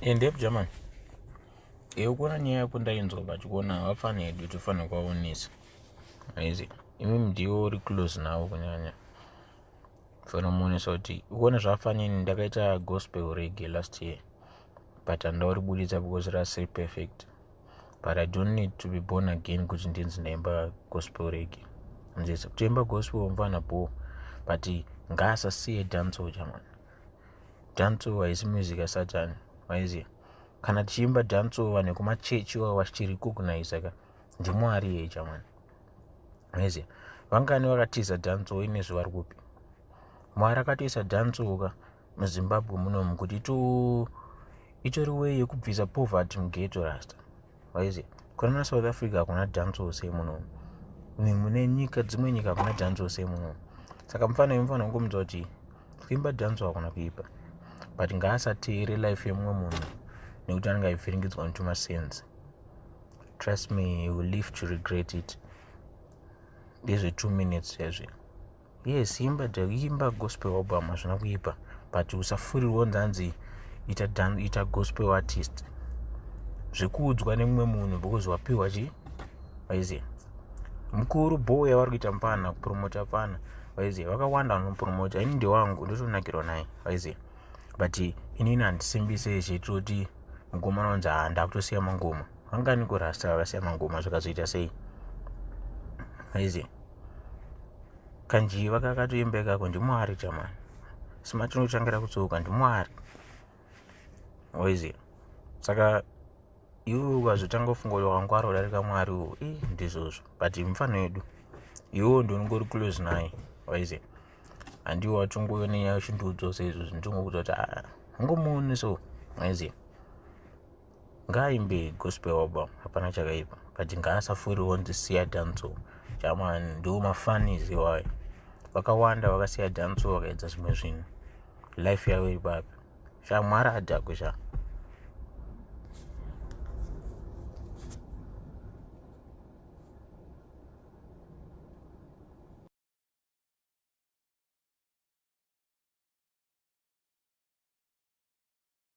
Ndep jamani, kuona nyaya yako ndainzwa vachikuona havafanirwi tofanira kuvaonesa aizi imi ndiwo uri close navo kunyanya fanira muonesa kuti ukuona zvavafanini. Ndakaita gospel reggae last year but handauribuditsa because rasiri perfect, but I don't need to be born again kuti ndinzi ndaimba gospel reggae. Nzisa kutoimba gospel mfana po, but ngaasasiye dancehall jamani. Dancehall haisi music yasatani waiziya. Kana tichiimba dancehall vanhu vekumachechi wavo vachirecognize ka ndimwari yeye jamani waiziya. Vangani vakatiza dancehall ine zuva rikupi. Mwari akatoisa dancehall ka muZimbabwe munomu kuti itori way yekubvisa poverty mugeto rasta waiziya. Kuna South Africa hakuna dancehall sei munomu, mune nyika dzimwe nyika hakuna dancehall sei munomu. Saka mufana kungomudza kuti kuimba dancehall hakuna kuipa, but ngaasateere life yemumwe munhu nekuti anenge aivhiringidzwa ntumasensi. Trust me, you will live to regret it. Ndezve 2 minutes yazve. Yes, imba gospel album hazvina kuipa, but usafurirwa nzanzi ita gospel artist zvekuudzwa nemumwe munhu because wapiwa waiziya. Mukuru boy yavari kuita mfana kupromota fana waiziya, vakawanda vanopromota. Ini ndewangu ndotonakirwa naye waiziya, but inini handisimbise zvetoti ngoma nonzi ndakutosiya mangoma. Vangani kurasta vakasiya mangoma zvikazoita sei waiziya. Kanjiva kakatoimbekako ndimwari jamani, simatinotangira kutsoka ndimwari waiziya. Saka iwe ukazotanga kufunga kuti wakangwara kudarika mwari uwo ndizvozvo, but mufano wedu iwewo ndonongori close naye waiziya. Handiwo watongoona nyaya uchindiudza seizvozvo ndingokuta kuti ungomuone so waiziya. Ngaaimbe gospel album hapana chakaipa, but ngaasafurirwa ndisiya dancehall jamani. Ndiwo mafanizi wayo. Vakawanda vakasiya dancehall vakaedza zvimwe zvinhu, life yavo iri papi. Mwari adhakwe